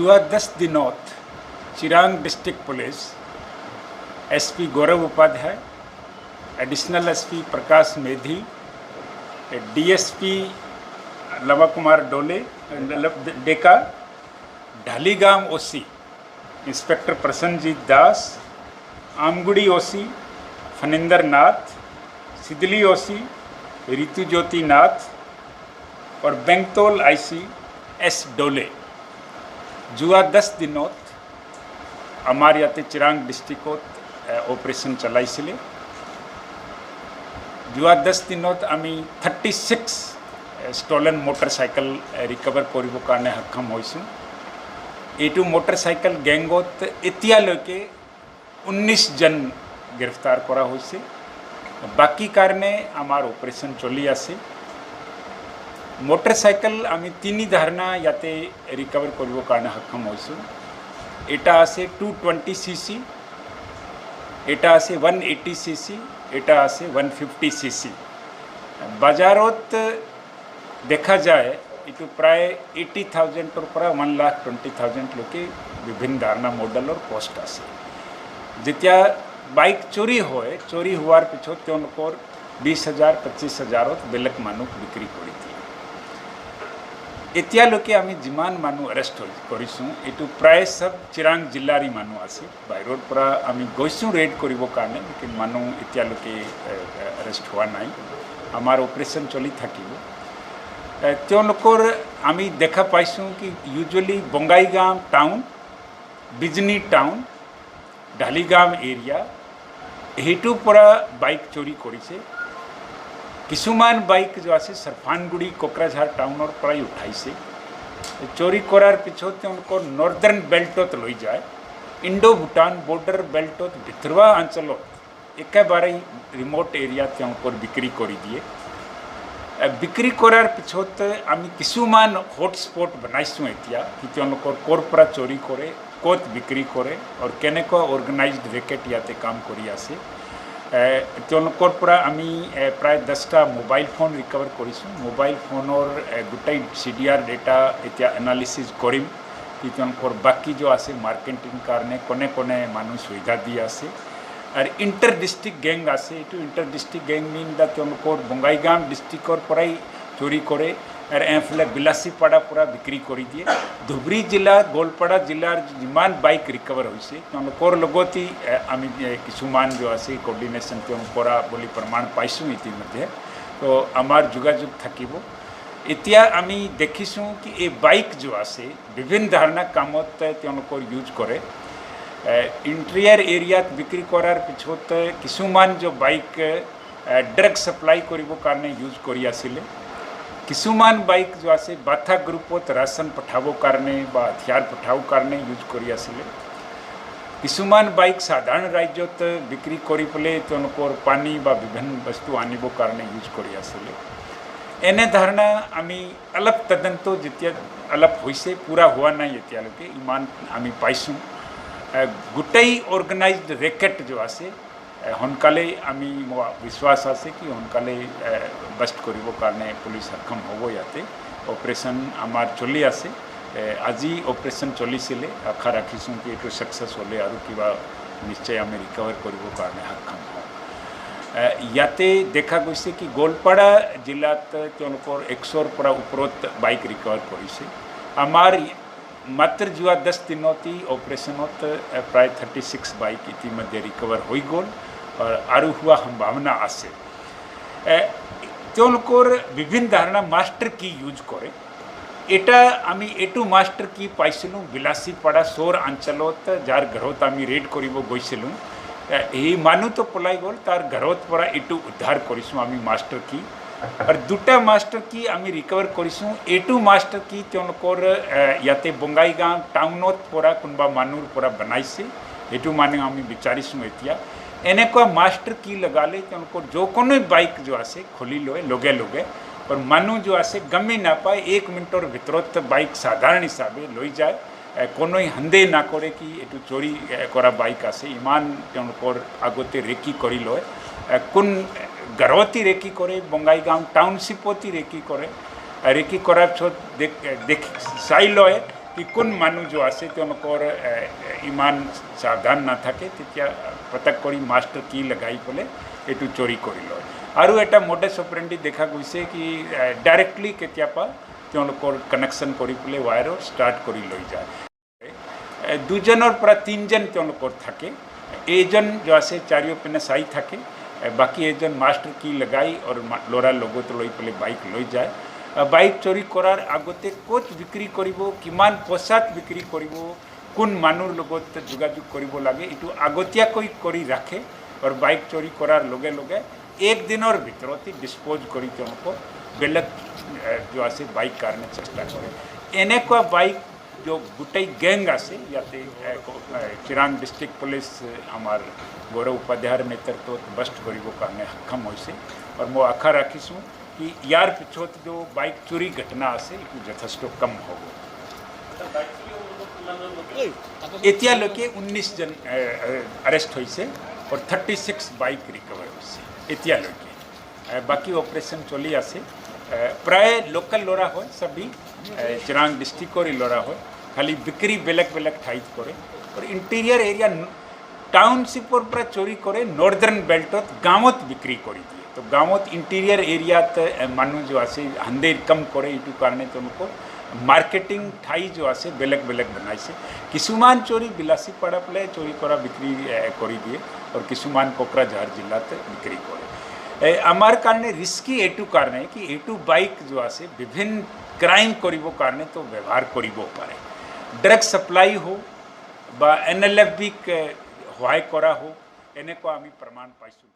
जुआ 10 दिनों Chirang district police SP गौरव Upadhyay, additional SP प्रकाश Medhi, DSP लवा कुमार डोले डेका, ढालीगाम ओसी इंस्पेक्टर प्रसन्नजीत दास, आमगुड़ी ओसी फनिंदर नाथ, सिदली ओसी ऋतु ज्योति नाथ और बेंगतोल आईसी एस डोले जुआ 10 दिनों आमार याते चिरांग डिस्ट्रिक्ट ऑपरेशन चलाइছিলে। जुआ 10 दिनों आमी 36 स्टोलन मोटरसाइकल रिकवर करिब कारणे सक्षम होइसु। एटू मोटरसाइकल गैंगत एतियाলৈকে 19 जन ग्रेफ्तार करा होइছে। बाकी कारणे आमार ऑपरेशन चली आसे। मोटरसाइकल आमी 3 धारणा याते रिकवर करिब कारणे सक्षम होइसु। एटा आसे 220 सीसी, एटा आसे 180 सीसी, एटा आसे 150 सीसी। बाजारोत देखा जाए इटू प्राय 80,000 और प्राय 1,20,000 लोके विभिन्न धारणा मॉडल और कॉस्ट आसे। जेतिया बाइक चोरी होए, चोरी हुआर पिछो त्योनकोर 20,000 25,000 बेलेग मानुक बिक्री करी थी। एतियाলৈকে आमी जिमान मानु अरेस्ट करिसु। एटू प्राय सब चिरांग जिल्लारी मानु आसे। बाहिरोर परा आमी गइसु रेड करिब कारणे, लेकिन मानु एतियाলৈকে अरेस्ट हुआ नाई। आमार ऑपरेशन चली थाकिब। त्योलोकर आमी देखा पाइसु कि usually Bongaigaon town, Bijni town, Dhaligaon area हेटू परा बाइक चोरी करिছে। किसुमान बाइक जो आसे सरफानगुड़ी कोकराझार टाउन और प्राय उठाइছে। चोरी करार पिछोते उनको नॉर्दर्न बेल्टत लई जाए, इंडो भूटान बॉर्डर बेल्टत भितरवा अंचलत एकेबारे रिमोट एरिया उनको बिक्री करी दिए। बिक्री करार पिछोते आमी किसुमान हॉटस्पॉट बनाइसु एतिया कि उनको कोरपरा चोरी करे, कोत बिक्री करे और केनेको ऑर्गेनाइज्ड रैकेट याते काम करी आसे। त्योनकोर परा आमी प्राय 10टा मोबाइल फोन रिकवर करिसु। मोबाइल फोनर गोटाई CDR डेटा एतिया एनालिसिस करिम कि त्योनकोर बाकी जो आसे मार्केटिंग कारणे कोने कोने मानु सुविधा दी आसे। और इंटर डिस्ट्रिक्ट गैंग आसे। एटू इंटर डिस्ट्रिक्ट गैंग मीन दा त्योनकोर बंगाईगाम डिस्ट्रिक्टर पराई चोरी करे और एफले बिलासीपाड़ा पूरा बिक्री करी दिए। धुबरी जिला गोलपाड़ा जिलार जिमान बाइक रिकवर होइছে त्योनकोर लगती आमी किसुमान जो आसे कोर्डिनेशन त्योनकोरा बोली प्रमाण पाइसु इतिमध्ये। तो आमार जोगाजोग थाकिब। एतिया आमी देखिसु कि ए बाइक जो आसे विभिन्न धारणा कामत त्योनकोर यूज करे। इंटीरियर एरियात बिक्री करार पिछोत किसुमान जो बाइक ड्रग सप्लाई करिब कारणे यूज करि आसिले। किसुमान बाइक जो आसे बाथा ग्रुपत राशन पठाबो कारणे बा हथियार पठाबो कारणे यूज करि आसिले। किसुमान बाइक साधारण राज्यत बिक्री करि पेले त्योनकोर पानी बा विभिन्न वस्तु आनिबो कारणे यूज करि आसिले। एने धारणा आमी अलग तदंतो जितिया अलग होइसे पूरा हुआ नाई एतियालोके इमान आमी पाइसु। गोटाई ऑर्गेनाइज्ड रैकेट जो आसे हनकाले आमी विश्वास आसे कि हनकाले बस्ट करिब कारणे पुलिस सक्षम हब। याते ऑपरेशन आमार चली आसे। আজি ऑपरेशन चलिছিলে। आशा राखिसु कि एटू सक्सेस होले और किबा निश्चय आमे रिकवर करिब कारणे सक्षम हब। याते देखा गई कि गोलपाड़ा जिलात त्योनकोर 100 परा उपरोत बाइक रिकवर करिছে। आमार मात्र जुआ 10 दिनों ऑपरेशनत प्राय 36 बाइक इतिमध्ये रिकवर हो गल और आरु हुआ संभावना आसे। त्योनकोर विभिन्न धारणा मास्टर की यूज करे। एटा आमी एटू मास्टर की पाइছিলু বিলাসীপাড়া सोर अंचलत जार घरत आमी रेड करिब गइছিলু। এই মানু तो पलाई गल तार घरत परा एटू उद्धार करिसु आमी मास्टर की और दुटा मास्टर की आमी रिकवर करिसु। एटू मास्टर की त्योनकोर याते बंगाईगाम टाउनत परा कोनबा मानुर परा बनाइছে। एटू माने आमी विचारिसु एतिया एनेको मास्टर की लगाले त्योनकोर जो कोनो बाइक जो आसे खोली लोए लोगे लोगे और मानु जो आसे गमी ना पाए 1 मिनटर भितरत बाइक साधारण हिसाबे लई जाए। कोनो हंदे ना करे कि एटू चोरी करा बाइक आसे इमान त्योनकोर आगते रेकी करी लय। कोन घरवती रेकी करे बंगाईगाम टाउनशिपती रेकी करे रेकी करार छो देख चाई लय कि কোন মানুহ जो আছে তেওঁলোকৰ ইমান সাৱধান নাথাকে তেতিয়া পতক কৰি মাষ্টাৰ কি লগাই পেলাই এইটো চুৰি কৰি লয় আৰু এটা মডাছ অপাৰেণ্ডি দেখা গৈছে কি ডাইৰেক্টলি কেতিয়াবা তেওঁলোকৰ কানেকশ্যন কৰি পেলাই ৱায়াৰৰ ষ্টাৰ্ট কৰি লৈ যায় দুজনৰ পৰা তিনিজন তেওঁলোকৰ থাকে এইজন जो আছে চাৰিওপিনে চাই থাকে বাকী এজন মাষ্টাৰ কি লগাই আৰু ল'ৰাৰ লগত লৈ পেলাই বাইক লৈ যায় বাইক চুৰি কৰাৰ আগতে ক'ত বিক্ৰী কৰিব কিমান পইচাত বিক্ৰী কৰিব কোন মানুহৰ লগত যোগাযোগ কৰিব লাগে এইটো আগতীয়াকৈ কৰি ৰাখে আৰু বাইক চুৰি কৰাৰ লগে লগে এক দিনৰ ভিতৰতে ডিছপ'জ কৰি তেওঁলোকক বেলেগ जो আছে বাইক কাৰণে চেষ্টা কৰে এনেকুৱা বাইক जो গোটেই গেং আছে ইয়াতে চিৰাং ডিষ্ট্ৰিক্ট পুলিচ আমাৰ গৌৰৱ উপাধ্যায়ৰ নেতৃত্বত বষ্ট কৰিবৰ কাৰণে সক্ষম হৈছে আৰু মই আশা ৰাখিছোঁ कि यार पिछोत जो बाइक चोरी घटना আছে এইটো যথেষ্ট কম হ'ব এতিয়ালৈকে 19 জন अरेस्ट হৈছে और 36 বাইক রিকভার হৈছে এতিয়ালৈকে বাকি অপারেশন চলি আছে প্রায় লোকাল লৰা হয় সবই চিৰাং ডিস্ট্ৰিক্টৰ লৰা হয় খালি বিক্ৰি বেলেগ বেলেগ ঠাইত কৰে और इंटीरियर एरिया टाउनशिपर পৰা চুৰি কৰে নৰ্দাৰ্ন বেল্টত গাঁৱত বিক্ৰি কৰি দিয়ে तो गाँवत इंटीरियर एरियात मानु जो आसे हंदेर कम करे इटू कारणे तुमको मार्केटिंग ठाई जो आसे बेलेग बेलेग बनाइसे किसुमान चोरी बिलासी पड़ा पले चोरी करा बिक्री करी दिए और किसुमान कोकराझार जिल्लात बिक्री करे आमार कारणे रिस्की एटू कारणे कि एटू बाइक जो आसे विभिन्न क्राइम करिबो कारणे तो व्यवहार करिबो पारे ड्रग सप्लाई हो बा एनएलएफबी होय करा हो एने को आमी प्रमाण पाइसु